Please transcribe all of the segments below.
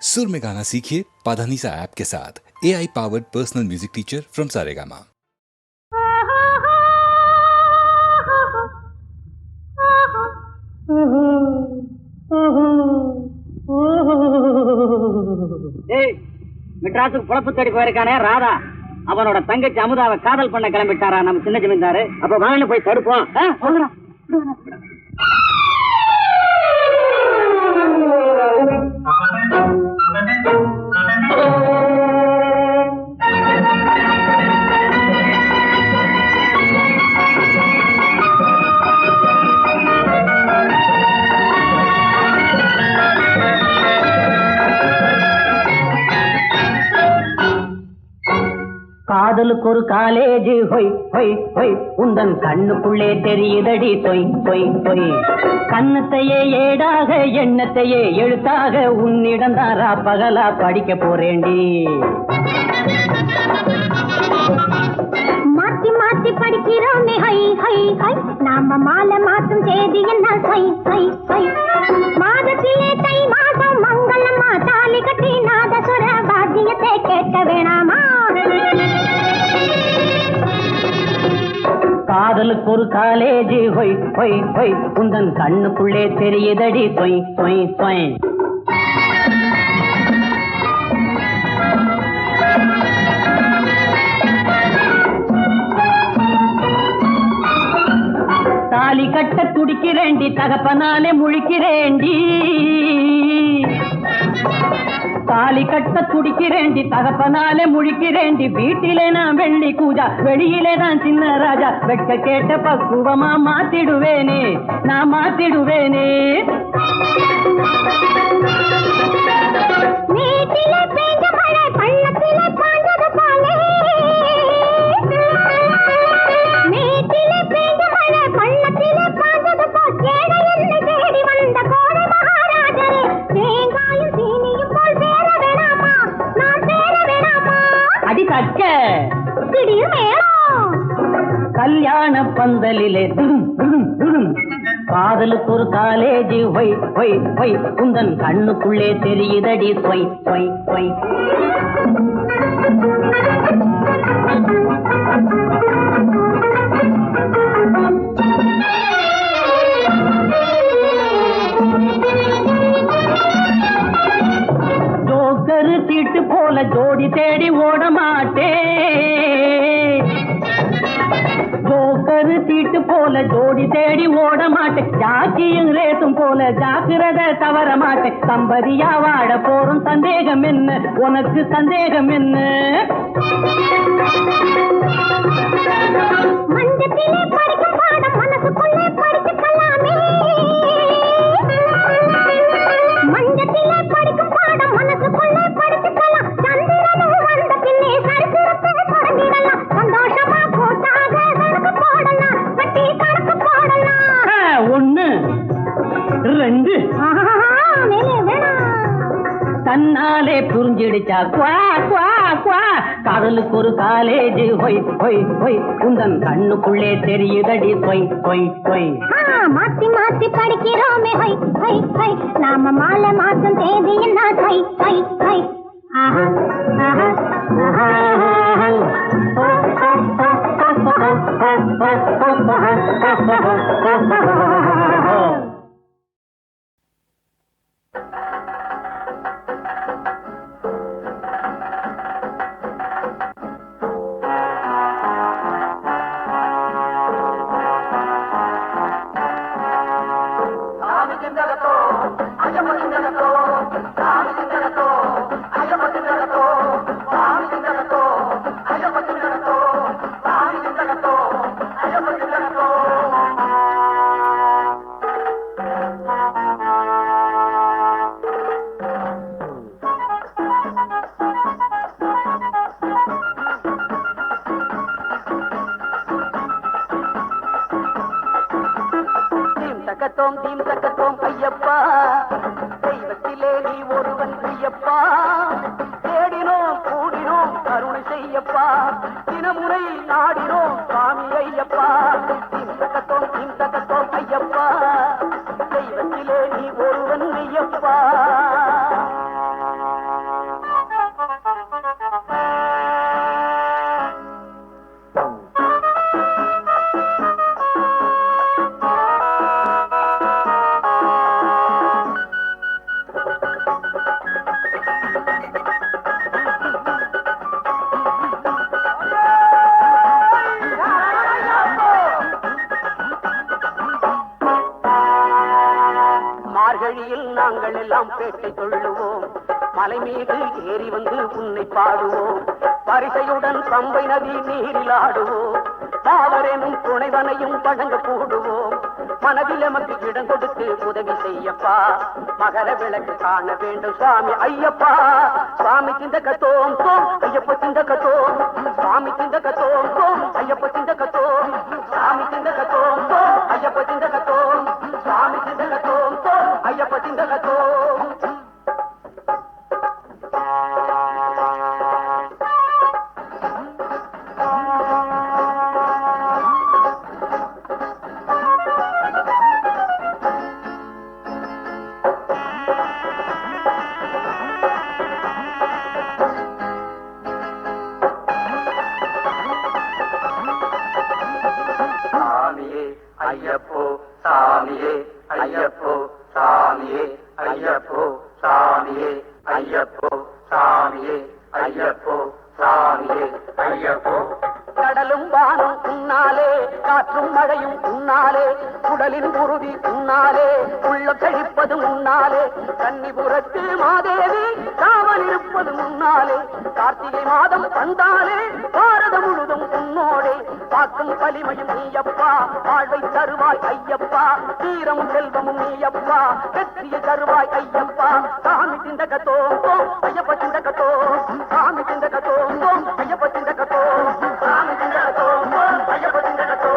सुर में गाना सीखिए पाधानीसा ऐप के साथ। AI powered personal music teacher from Saregama. மெட்ராஸுக்கு பொழப்பு தேடி போயிருக்கானே ராதா, அவனோட தங்கச்சி அமுதாவை காதல் பண்ண கிளம்பிட்டாரா நம்ம சின்ன ஜமீன்தாரு. அப்ப வாங்க போய் தடுப்போம். காதலுக்கு ஒரு காலேஜ் ஹொய் ஹொய் ஹொய், உந்தன் கண்ணுக்குள்ளே தெரியுதடி தொய் தொய் தொய். கண்ணத்தையே ஏடாக எண்ணத்தையே எழுத்தாக உன்னிடம் தாரா பகலா படிக்க போறேண்டி. மாத்தி மாத்தி படிக்கிறோமே ஹை ஹை ஹை, நாம மாலை மாத்தும் தேதி என்ன ஹை ஹை ஹை. மாதத்திலே தை மாதம் மங்களம்மா, தாலி கட்டி நாதசுர வாத்தியத்தை கேட்க வேணாமா. காதலுக்கு ஒரு காலேஜ் ஹொய் ஹொய் ஹொய், உந்தன் கண்ணுக்குள்ளே தெரியுதடி தொய் தொய் தொய். தாலி கட்ட துடிக்கிறேண்டி, தகப்பனாலே முழிக்கிறேண்டி. தாலி கட்ட துடிக்கிறேண்டி, தகப்பனாலே முழிக்கிறேண்டி. வீட்டிலே நான் வெள்ளி கூஜா, வெளியிலே தான் சின்ன ராஜா. வெட்க கேட்ட பக்குவமா மாத்திடுவேனே, நான் மாத்திடுவேனே. வீட்டிலே பெய்த மழை பள்ளத்திலே பாய்ந்தது போலே, வீட்டிலே பெய்த மழை பள்ளத்திலே பாய்ந்தது போல், ஏழை என்னை தேடி வந்த கோடை மகாராஜரே, தேங்காயும் சீனியும் போல் சேர வேணாமா, நான் சேர வேணாமா. அடி தக்க திடீர் மேளம் கல்யாண பந்தலிலே துடும் துடும் துடும். காதலுக்கு ஒரு காலேஜ் ஹொய் ஹொய் ஹொய், உந்தன் கண்ணுக்குள்ளே தெரியுதடி தொய் தொய் தொய். ஜோக்கரு சீட்டு போல ஜோடி தேடி ஓட மாட்டேன். ஜோக்கரு சீட்டு போல ஜோடி தேடி ஓட மாட்டேன். ஜாக்கியும் ரேசும் போல ஜாக்கிரத தவற மாட்டேன். தம்பதியா வாட போறோம், சந்தேகம் என்ன உனக்கு, சந்தேகம் என்ன? மஞ்சத்திலே படிக்கும் பாடம் மனசுக்குள்ளே படிச்சுக்கலாமே. மஞ்சத்திலே படிக்கும் பாடம் மனசுக்குள்ளே படிச்சுக்கலாம். சந்திரனும் வந்த பின்னே சரித்திரத்தை தொடங்கிடலாம். சந்தோஷமா போட்டாக கணக்கு போடலாம், கட்டி கணக்கு போடலாம். ஒண்ணு ரெண்டு மேலே வேணாம். தன்னாலே புரிஞ்சிடுச்சா குவா குவா குவா. காதலுக்கு ஒரு காலேஜ் ஹொய் ஹொய் ஹொய், உந்தன் கண்ணுக்குள்ளே தெரியுதடி தொய் தொய் தொய். மாத்தி மாத்தி படிக்கிறோமே ஹை ஹை ஹை, நாம மாலை மாத்தும் தேதி என்ன ஹை ஹை ஹை. ஆஹா ஆஹா தக்கத்தோம் தீம் தக்கத்தோம் ஐயப்பா, தெய்வத்திலே நீ ஒருவன் ஐயப்பா. தேடினோம் கூடினோம் கருணை செய்யப்பா, தினமுறை நாடினோம் சுவாமி ஐயப்பா. தீம் தக்கத்தோம் ஐயப்பா, தெய்வத்திலே நீ ஒருவன் ஐயப்பா. எல்லாம் பேட்டை கொள்ளுவோம். மலை மீது ஏறி வந்து உன்னை பாடுவோம். பரிசையுடன் பம்பை நதி நீரில் ஆடுவோம். பாவரேனும் துணைவனையும் வழங்க கூடுவோம். மனதில் எமக்கு இடம் கொடுத்து உதவி செய்யப்பா. மகர விளக்கு காண வேண்டும் சுவாமி ஐயப்பா. சுவாமி சிந்தகத்தோம் தோம் ஐயப்ப சிந்தகத்தோம். சுவாமி சிந்தகத்தோம் தோம் ஐயப்ப சிந்தகத்தோம். சுவாமி சிந்தகத்தோம் தோம் ஐயப்ப சிந்தகத்தோம். சுவாமி சிந்தகத்தோம் தோம் ஐயப்ப சிந்தகத்தோம். ஐயப்போ சாமியே ஐயப்போ சாமியே ஐயப்போ சாமியே ஐயப்போ சாமியே ஐயப்போ சாமியே ஐயப்போ. கடலும் வானம் உன்னாலே, காற்றும் மழையும் உன்னாலே, குடலின் உறுதி உன்னாலே, உள்ள கழிப்பது உன்னாலே, கன்னிபுரத்து மாதேவி காவல் இருப்பது முன்னாலே, கார்த்திகை மாதம் வந்தாலே பாரதம் முழுதும் உன்னோடே, காக்கும் வலிமையும் நீயப்பா, வாழ்வை தருவாய் ஐயப்பா, தீரம் செல்வமும் நீயப்பா, வெற்றியை தருவாய் ஐயப்பா. சாமி சிந்தகத்தோ ஐயப்ப சிந்தகத்தோ, சாமி சிந்தகத்தோ ஐயப்ப சிந்தகத்தோ, சாமி சிந்தகத்தோ ஐயப்ப சிந்தகத்தோ.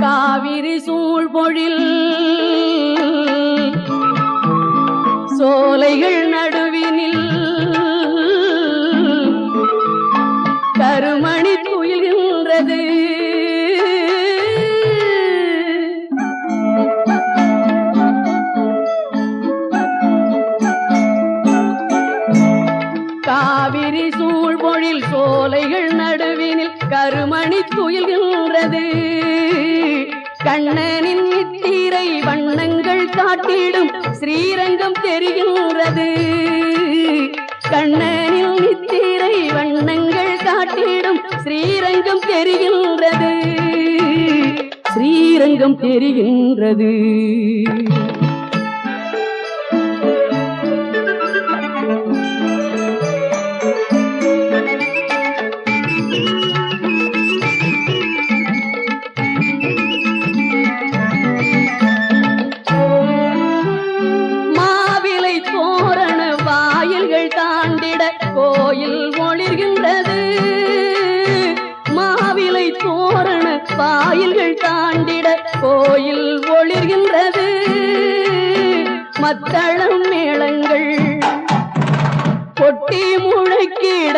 காவிரி சூழ்பொழில் சோலைகள் நடுவினில் கருமணி துயில்கின்றது. காவிரி சூழ்பொழில் சோலைகள் நடுவினில் கருமணி துயில்கின்றது. கண்ணனின் நித்திரை வண்ணங்கள் காட்டிடும் ஸ்ரீரங்கம் தெரிகின்றது. கண்ணனின் நித்திரை வண்ணங்கள் காட்டிடும் ஸ்ரீரங்கம் தெரிகின்றது. ஸ்ரீரங்கம் தெரிகின்றது. கோயில் ஒளிர்கின்றது. மாவிலை தோரண வாயில்கள் தாண்டிட கோயில் ஒளிர்கின்றது. மத்தளம் மேளங்கள் கொட்டி முழக்கிட,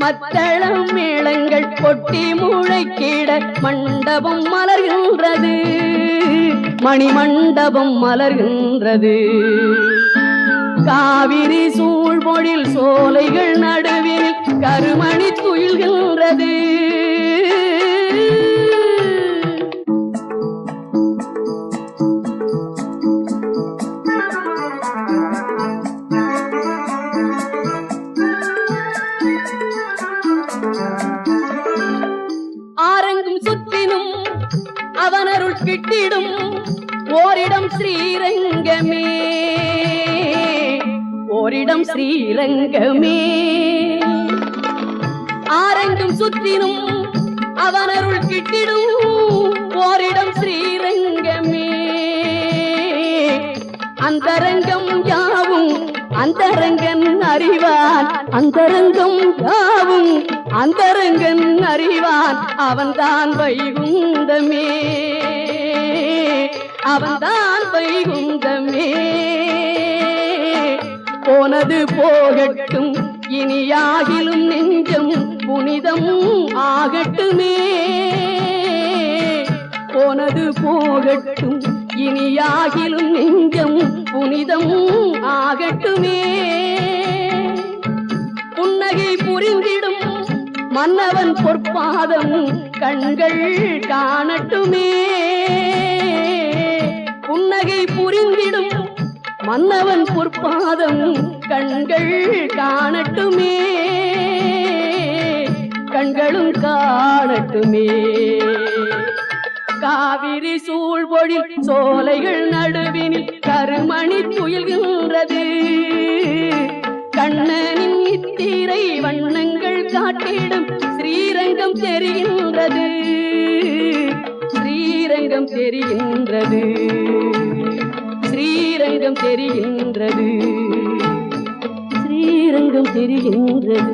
மத்தளம் மேளங்கள் கொட்டி முழக்கிட மண்டபம் மலர்கின்றது. மணிமண்டபம் மலர்கின்றது. காவிரி சூழ்பொழில் சோலைகள் நடுவில் கருமணி துயில்கின்றது. ஆரங்கும் சுற்றினும் அவனருள் கிட்டிடும் ஓரிடம் ஸ்ரீரங்கமே, ஓரிடம் ஸ்ரீரங்கமே. ஆரங்கும் சுற்றினும் அவனருள் கிட்டிடும் ஓரிடம் ஸ்ரீரங்கமே. அந்தரங்கம் யாவும் அந்தரங்கன் அறிவான், அந்தரங்கம் யாவும் அந்தரங்கன் அறிவான், அவன்தான் வைகுந்தமே. அவன்தான் வைகுந்தமே. போனது போகட்டும் இனியாகிலும் நெஞ்சம் புனிதம் ஆகட்டுமே. போனது போகட்டும் இனியாகிலும் நெஞ்சம் புனிதம் ஆகட்டுமே. புன்னகை புரிந்திடும் மன்னவன் பொற்பாதம் கண்கள் காணட்டுமே. புன்னகை புரிந்திடும் மன்னவன் பொற்பாதம் கண்கள் காணட்டுமே. கண்களும் காணட்டுமே. காவிரி சூழ்பொழில் சோலைகள் நடுவினில் கருமணி துயில்கின்றது. கண்ணனின் நித்திரை வண்ணங்கள் காட்டிடும் ஸ்ரீரங்கம் தெரிகின்றது. ஸ்ரீரங்கம் தெரிகின்றது. ஸ்ரீரங்கம் தெரிகின்றது. ஸ்ரீரங்கம் தெரிகின்றது.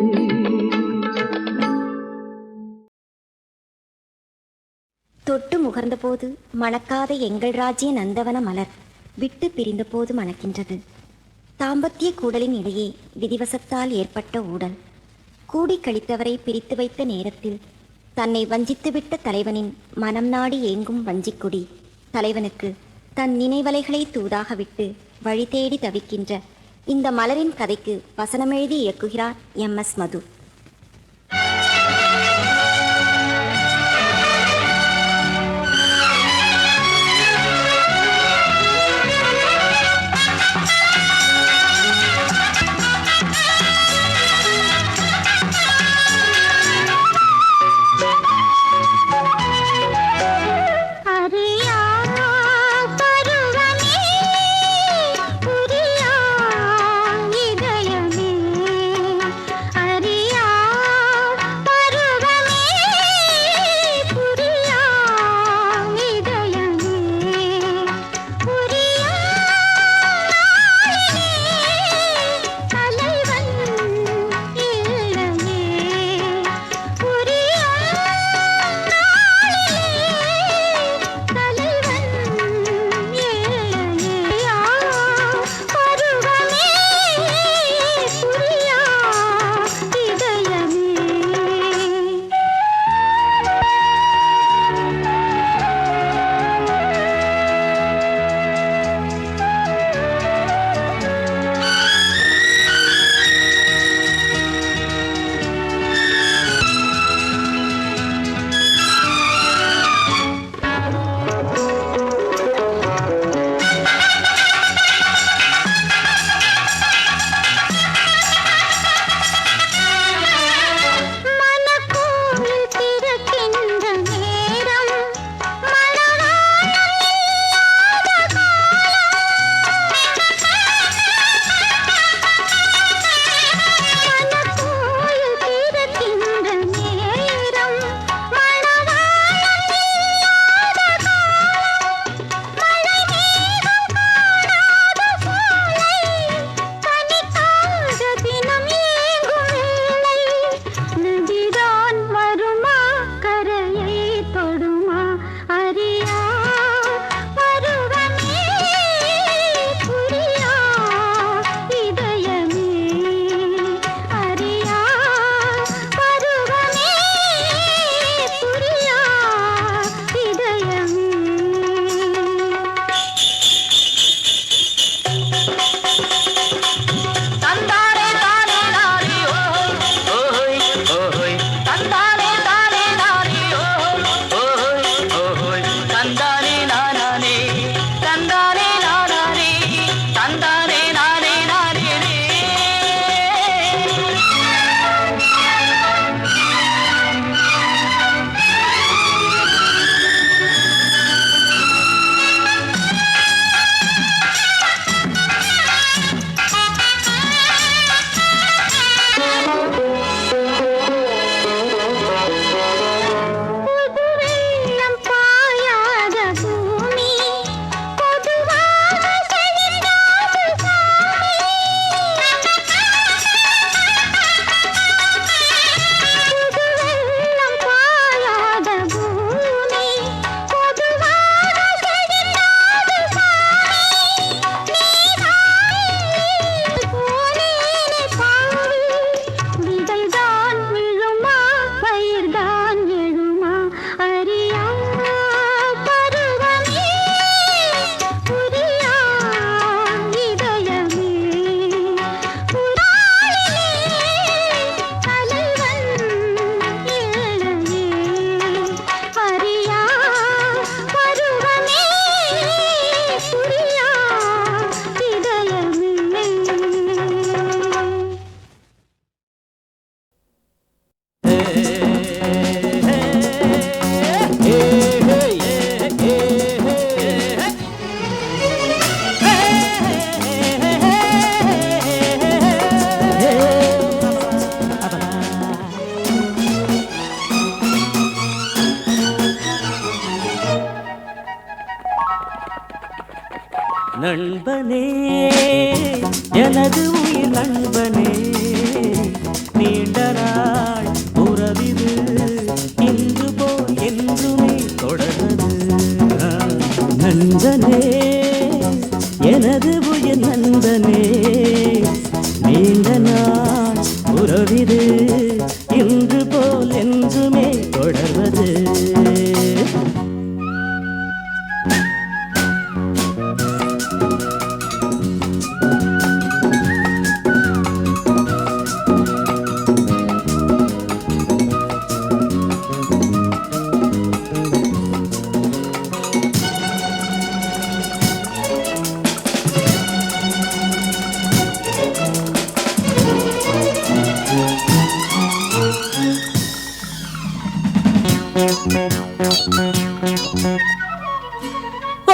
தொட்டு முகர்ந்தபோது மணக்காத எங்கள் ராஜ்ய நந்தவன மலர் விட்டு பிரிந்தபோது மணக்கின்றது. தாம்பத்திய கூடலின் இடையே விதிவசத்தால் ஏற்பட்ட ஊடல். கூடி கழித்தவரை பிரித்து வைத்த நேரத்தில் தன்னை வஞ்சித்துவிட்ட தலைவனின் மனம் நாடி ஏங்கும் வஞ்சிக்குடி தலைவனுக்கு தன் நினைவலைகளை தூதாக விட்டு வழி தேடி தவிக்கின்ற இந்த மலரின் கதைக்கு வசனமெழுதி இயக்குகிறார் MS மது. அறியா நண்பனே எனது உயிர் நண்பனே நீண்ட நாள் உறவிது இன்று போல் என்றுமே தொடர்வது நண்பனே எனது உயிர் நண்பனே நீண்ட நாள் உறவிது இன்று போல் என்றுமே தொடர்வது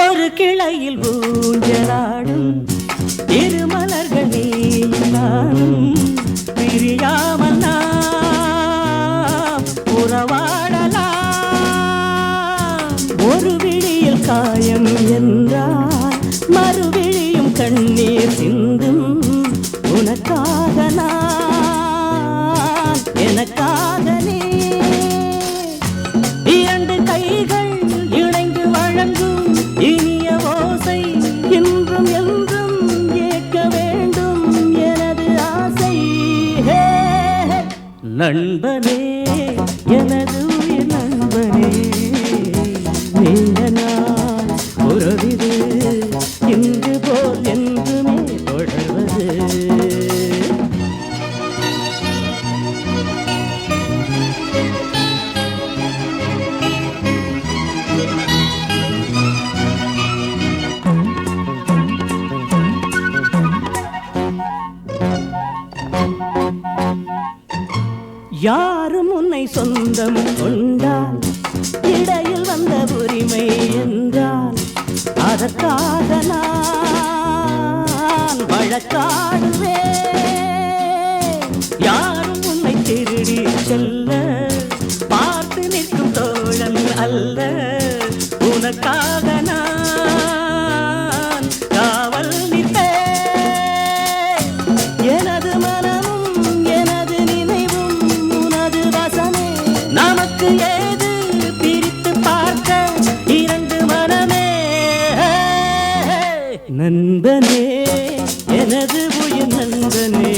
ஒரு கிளையில் ஊஞ்சலாடும் இரு மலர்கள் நீயும் நானும் பிரியாமல் நாம் உறவாடலாம் ஒரு விழியில் காயம் என்றால் மறுவிழியும் கண்ணீர் சிந்தும் உனக்காக நான் எனக்காக நீ இரண்டு கைகள் இணைந்து வழங்கும் இனிய ஓசை இன்றும் என்றும் ஏற்க வேண்டும் எனது ஆசை நண்பனே எனது உயிர் நண்பனே நீண்ட நாள் உறவிது இன்று போல் என்றுமே தொடர்வது யாரும் உன்னை சொந்தம் கொண்டால் இடையில் வந்த உரிமை என்றால் அதற்காக நான் வழக்காடுவேன் யாரும் உன்னை திருடி செல்ல பார்த்து நிற்கும் தோழன் அல்ல உனக்காக நான் காவல் நிற்பேன் எனது மனமும் எனது நினைவும் உனது வசமே நமக்கு ஏது பிரித்து பார்க்க இரண்டு மனமே நண்பனே எனது உயிர் நண்பனே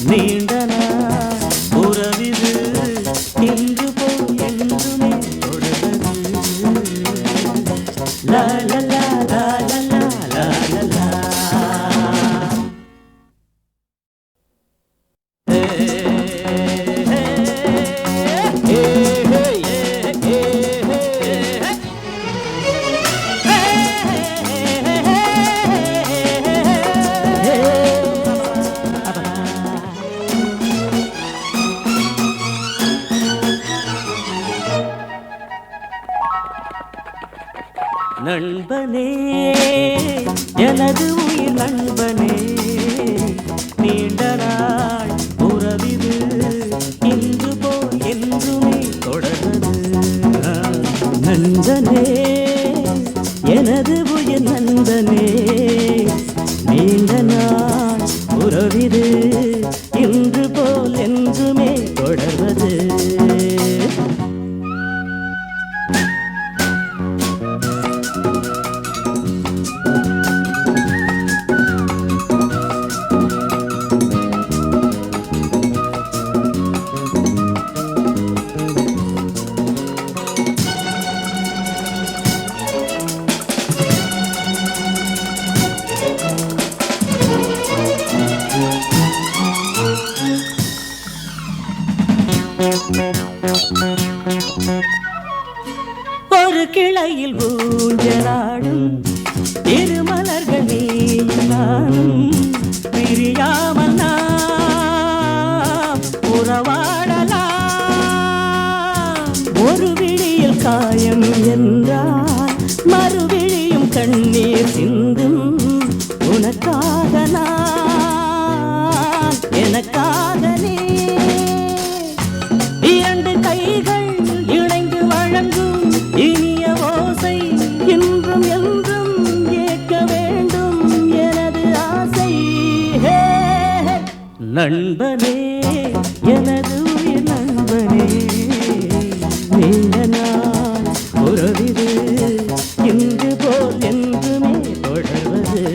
நீண்ட நாள் உறவிது இன்று போல் என்றுமே தொடர்வது லா லா லா லா லா லா லா லா நண்பனே எனது உயிர் நண்பனே நீண்ட நாள் உறவிது இன்று போல் என்றுமே தொடர்வது நண்பனே எனது உயிர் நண்பனே நீண்ட நாள் உறவிது இன்று போல் என்றுமே தொடர்வது ஒரு கிளையில் ஊஞ்சலாடும் இரு மலர்கள் நீயும் நானும் பிரியாமல் நாம் உறவாடலாம் ஒரு விழியில் காயம் என்றால் மறுவிழியும் கண்ணீர் சிந்தும் உனக்காக நான் எனக்காக நீ இரண்டு கைகள் இணைந்து வழங்கும் இனிய ஓசை இன்றும் என்றும் நண்பனே எனது உயிர் நண்பனே நீண்ட நாள் உறவிது இன்று போல் என்றுமே தொடர்வது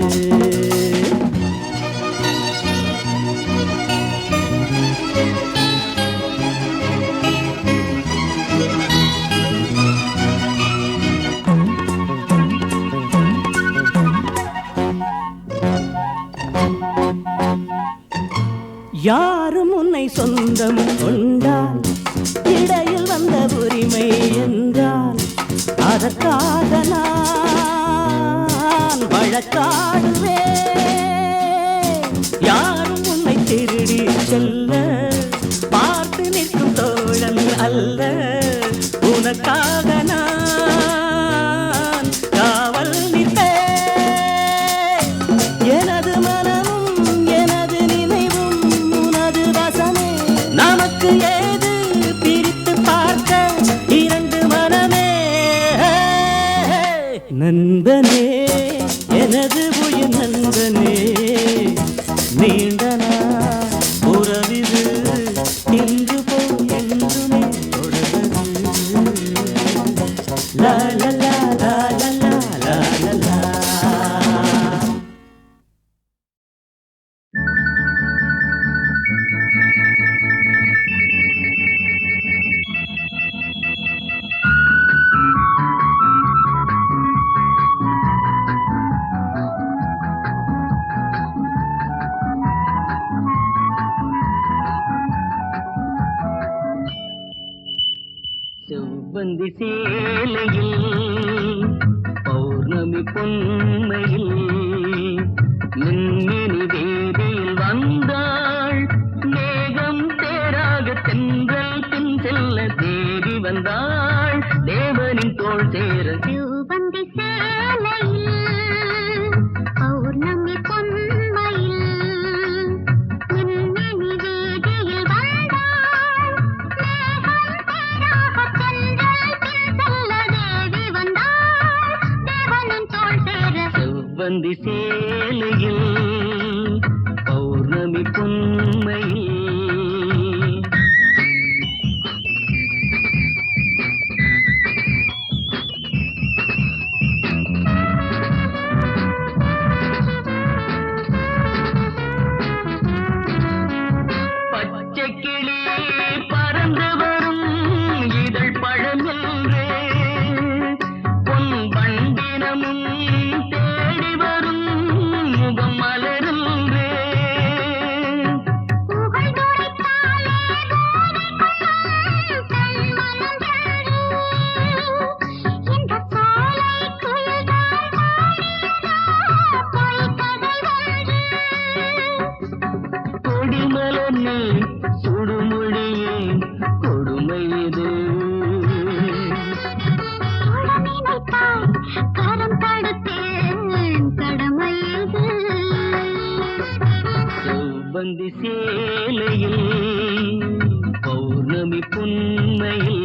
யாரும் உன்னை சொந்தம் கொண்டால் இடையில் வந்த உரிமை என்றால் அதற்காக நான் வழக்காடுவேன். யாரும் உன்னை திருடி செல்ல பார்த்து நிற்கும் தோழன் அல்ல, உனக்காக நான் காவல் நிற்பேன். எனது மனமும் எனது நினைவும் உனது வசமே, நமக்கு ஏது பிரித்து பார்க்க இரண்டு மனமே. நண்பனே எனது உயிர் நண்பனே, நீண்ட நாள் உறவிது இன்று போல் என்றுமே தொடர்வது. லா லா லா லா லா லா லா லா. செவ்வந்தி சேலையில் பௌர்ணமி பொன்மையில் மின்மினி வீதியில் வந்தாள், மேகம் தேராக தென்றல் பின் செல்ல தேடி வந்தாள், தேவனின் தோள் சேர. செவ்வந்தி சேலையில் பௌர்ணமி பொன்மையில் மின்மினி வீதியில் வந்தாள், மேகம் தேராக தென்றல் பின் செல்ல தேவி வந்தாள், தேவனின் தோள் சேர. செவ்வந்தி சேலையில் பௌர்ணமி பொன்மையில். பச்சை கிளி பறந்து வரும் இதழ் பழமென்றே, பொன் வண்டினமும் தேடி வரும் முகம் மலரென்றே. புகழ் துரைத்தாலே போதை கொள்ளும் பெண்மனம் என்று, இந்த சோலை குயில்தான் பாடியதா பொய்க்கதை ஒன்று. கொடிமலனே சுடுமொழியே கொடுமை இது, தொட நினைத்தாய் கரம் தடுத்தேன் கடமை இது. செவ்வந்தி சேலையில் பௌர்ணமி பொன்மையில்.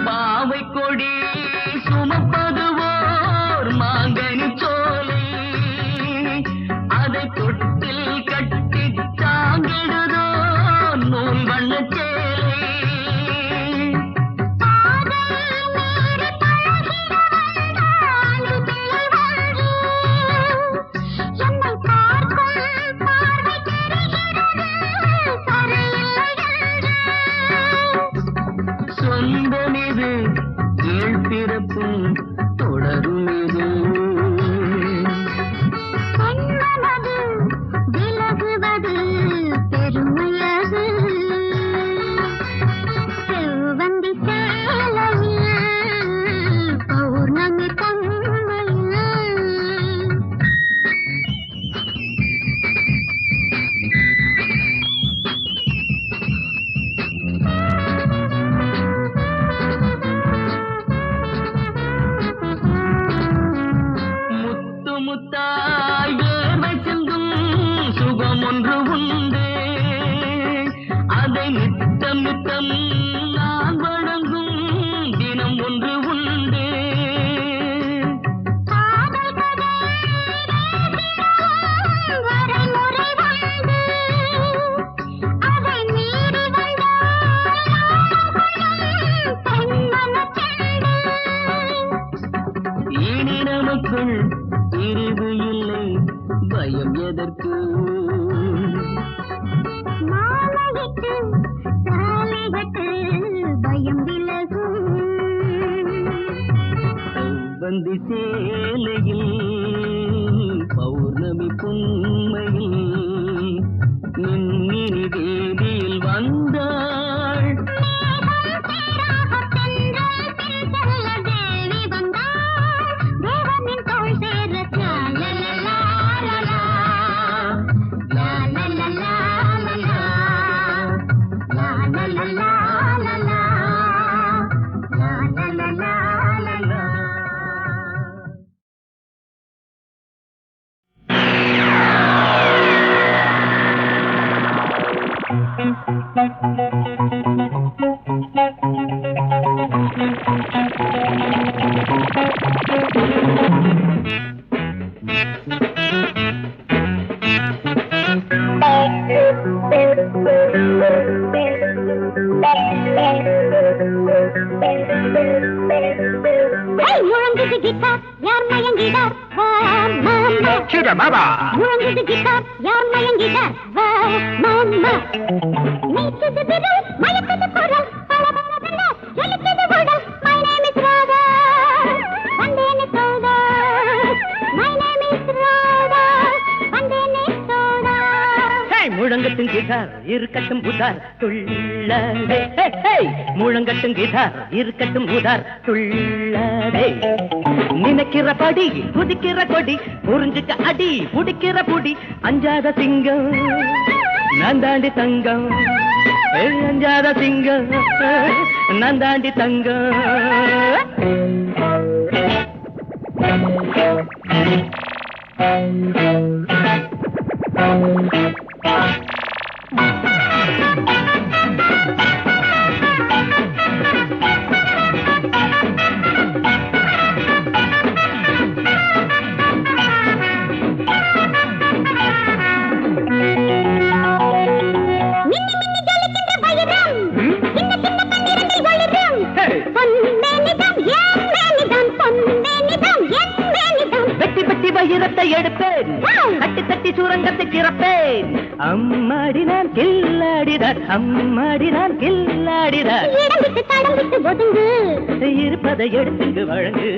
பாவை கொடி சுமப்பதுவோர் மாங்கனி சோலை, அதை தொட்டில் கட்டி தாங்கிடுதோ நூல் வண்ணச் சேலை. பாதை மீறி பழகிறவன் அன்பு பிள்ளை ஒன்று, என்னை பார்க்கும் பார்வை தெரிகிறது சரியில்லை என்று. சொந்தமிது ஏழ் பிறப்பும் தொடரும் இது, பெண்மனது விலகுவது பெருமையது. செவ்வந்தி சேலையில் பௌர்ணமி பொன்மையில். பயம் எதற்கு மாலையிட்டு தாலிகட்டு பயம் விலகும் வந்து சேலையில் பௌர்ணமி புன்மையில் நின்னினி தேவியில் வந்தாள் தேவி வந்தாள் தேவனின் தோள் சேர முழங்குது கிட்டார் யார் மயங்கிடார் முழங்குது கிட்டார் யார் மயங்கிடார் நீக்குது விரல் மயக்குது குரல் பளபளவென ஜொலிக்குது உடல் My name is Radha வந்தேனே சோதா My name is Radha வந்தேனே சோதா முழங்கட்டும் கிட்டார் இருக்கட்டும் உதார் துள்ளதே முழங்கட்டும் கிட்டார் இருக்கட்டும் உதார் துள்ளதே நினைக்கிற படி குதிக்கிற கொடி புரிஞ்சுக்க அடி புடிக்கிற புடி அஞ்சாத சிங்கம் நான் தாண்டி தங்கம் அஞ்சாத சிங்கம் நான் தாண்டி தங்கம் வைரத்தை எடுப்பேன் தட்டி தட்டி சுரங்கத்தை திறப்பேன் அம்மாடி நான் கில்லாடிதான் அம்மாடி நான் கில்லாடிதான் இருப்பதை எடுத்து வழங்கு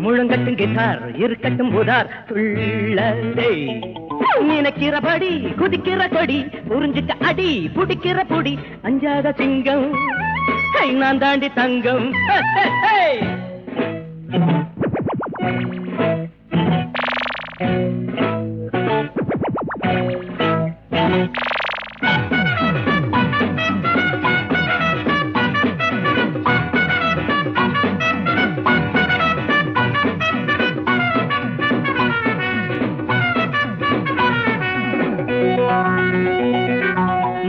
முழங்கட்டும் கிட்டார் இருக்கட்டும் உதார் துள்ளதே நினைக்கிறபடி குதிக்கிற கொடி புரிஞ்சுக்க அடி புடிக்கிற புடி அஞ்சாத சிங்கம் கை நான் தாண்டி தங்கம்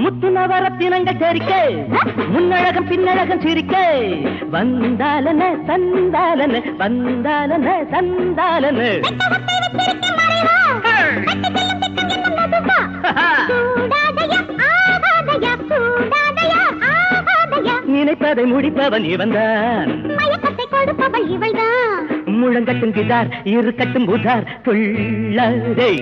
முத்துனவரத்தினங்க தெரிக்க முன்னழகம் பின்னழகம் சிரிக்க வந்தாலன சந்தாலன வந்தாலன சந்தாலன நினைப்பதை முடிப்பவன் இவன்தான் முழங்கட்டும் கிட்டார் இருக்கட்டும் உதார் துள்ளதே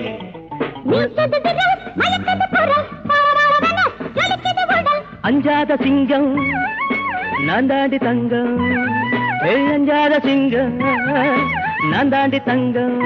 அஞ்சாத சிங்கம் நான் தாண்டி தங்கம் அஞ்சாத சிங்கம் நான் தாண்டி தங்கம்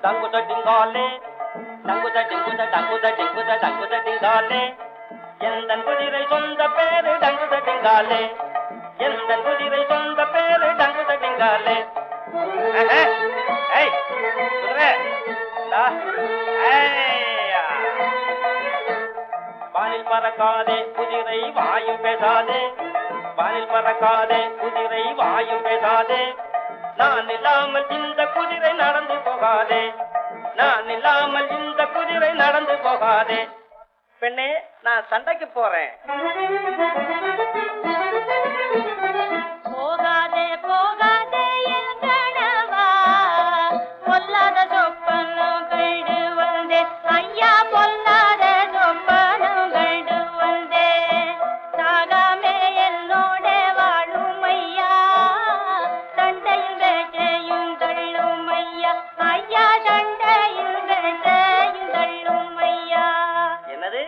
டங்குத டிங்காலே டங்குத டிங்குத டங்குத டிங்குத டங்குத டிங்காலே எந்தன் குதிரை சொந்த பேரு டங்குத டிங்காலே எந்தன் குதிரை சொந்த பேரு டங்குத டிங்காலே ஏய் குதிரை வானில் பறக்காதே குதிரை வாயும் பேசாதே வானில் பறக்காதே குதிரை வாயும் பேசாதே நான் இல்லாமல் இந்த குதிரை நடந்து போகாதே நான் இல்லாமல் இந்த குதிரை நடந்து போகாதே பெண்ணே நான் சண்டைக்கு போறேன் போகாதே போகாதே என் கணவா பொல்லாத சொப்பனம் கண்டு வந்தே ஐயா பொல்லாத சொப்பனம் கண்டு வந்தே சாகாமே என்னோட வாழும் ஐயா சண்டையும் வேட்டையும் தள்ளும் ஐயா ஐயா சண்டையும் வேட்டையும் தள்ளும் ஐயா. என்னது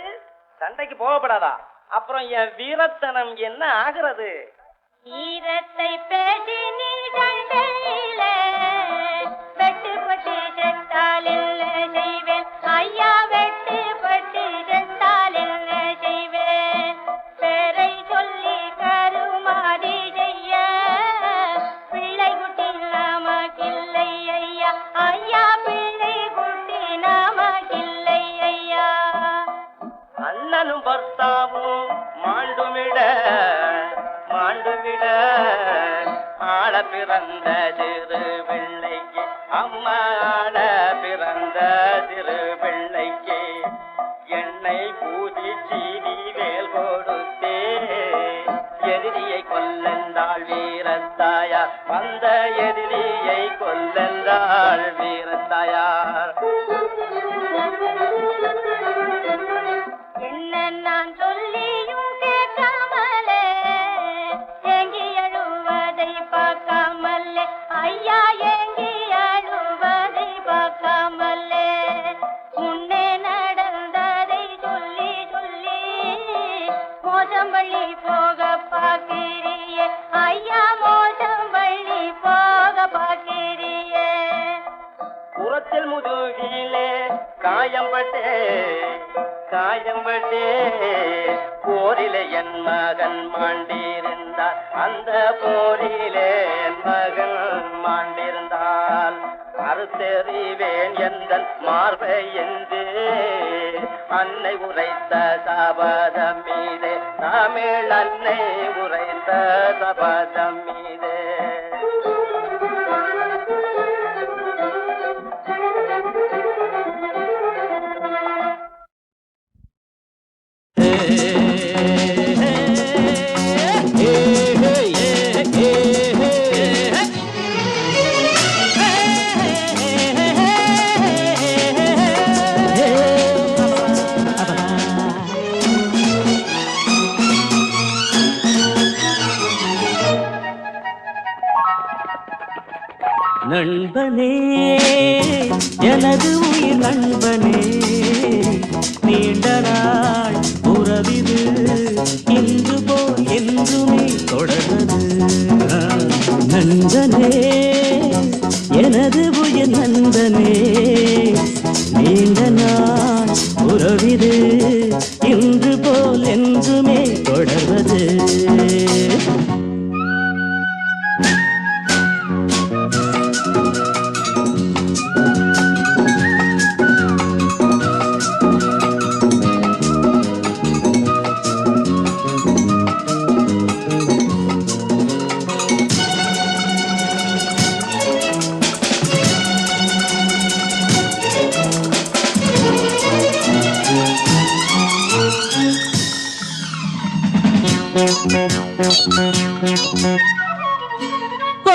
சண்டைக்கு போகப்படாதா? அப்புறம் என் வீரத்தனம் என்ன ஆகிறது? ஈரத்தை பேசி நீ சண்டையிலே வெட்டுப்பட்டு செத்தால் என்ன செய்வேன் ஐயா வெட்டுப்பட்டு செத்தால் என்ன செய்வேன் பேரை சொல்லி கருமாதி செய்ய பிள்ளை குட்டி நமக்கில்லை ஐயா ஐயா பிள்ளை குட்டி நமக்கில்லை ஐயா. அண்ணனும் பர்த்தாவும் மாண்டுவிட ஆள பிறந்த சிறு பிள்ளைக்கு அம்மா ஆள பிறந்த சிறு பிள்ளைக்கு எண்ணெய் பூஜி சீனி வேல் கொடுத்தே எதிரியை கொல்லென்றாள் வீரத்தாயார் வந்த எதிரியை கொல்லென்றாள் வீரத்தாயார். என்ன நான் சொல்லியும் கேட்காமலே ஏங்கி அழுவதை பார்க்காமலே ஐயா ஏங்கி அழுவதை பார்க்காமலே முன்னே நடந்ததை சொல்லி சொல்லி மோசம் வழி போக பார்க்கிறியே ஐயா மோசம் வழி போக பார்க்கிறியே. புறத்தில் முதுகிலே காயம்பட்டே போரிலே என் மகன் மாண்டிருந்தார் அந்த போரிலே என் மகன் மாண்டிருந்தால் அறுத்தெறிவேன் எந்தன் மார்பை என்று அன்னை உரைத்த சபதம் மீதே தமிழ் அன்னை உரைத்த சபதம் மீதே. நண்பனே எனது உயிர் நண்பனே நீண்ட நாள் உறவிது இன்று போல் என்றுமே தொடர்வது. நண்பனே எனது உயிர் நண்பனே நீண்ட நாள் உறவிது இன்று போல் என்றுமே தொடர்வது.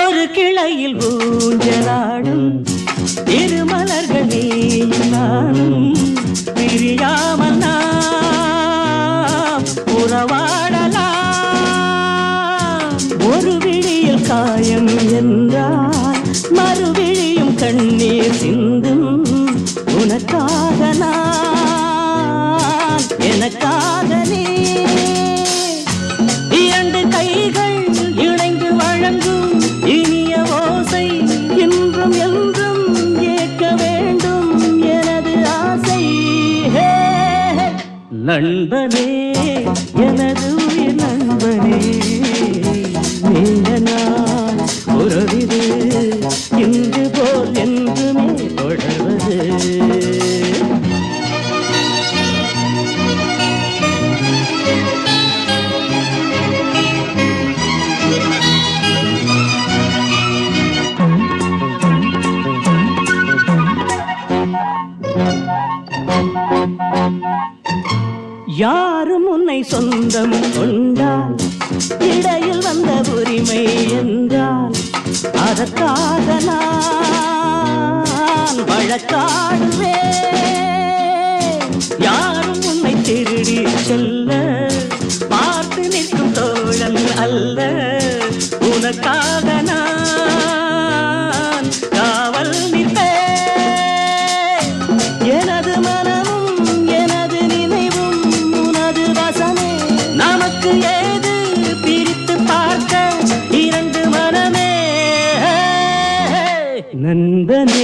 ஒரு கிளையில் ஊஞ்சலாடும் திருமலர்கள் நீயும் நானும் பிரியாமல் நாம் உறவாடலாம். ஒரு விழியில் காயம் என்றால் மறுவிழியும் கண்ணீர் சிந்தும் உனக்காக நான் எனக்காக நீ. இரண்டு கைகள் இணைந்து வழங்கும் இனிய ஓசை இன்றும் என்றும் கேட்க வேண்டும். நண்பனே எனது உயிர் நண்பனே நீண்ட நாள் உறவிது இன்று போல் என்றுமே தொடர்வது யாரும் உன்னை சொந்தம் கொண்டால் இடையில் வந்த உரிமை என்றால் அதற்காக நான் வழக்காடுவேன் யாரும் உன்னை திருடி செல்ல பார்த்து நிற்கும் தோழன் அல்ல உனக்காக நான் காவல் நிற்பேன் எனது மனமும் எனது நினைவும் உனது வசமே நமக்கு ஏது பிரித்து பார்க்க இரண்டு மனமே நண்பனே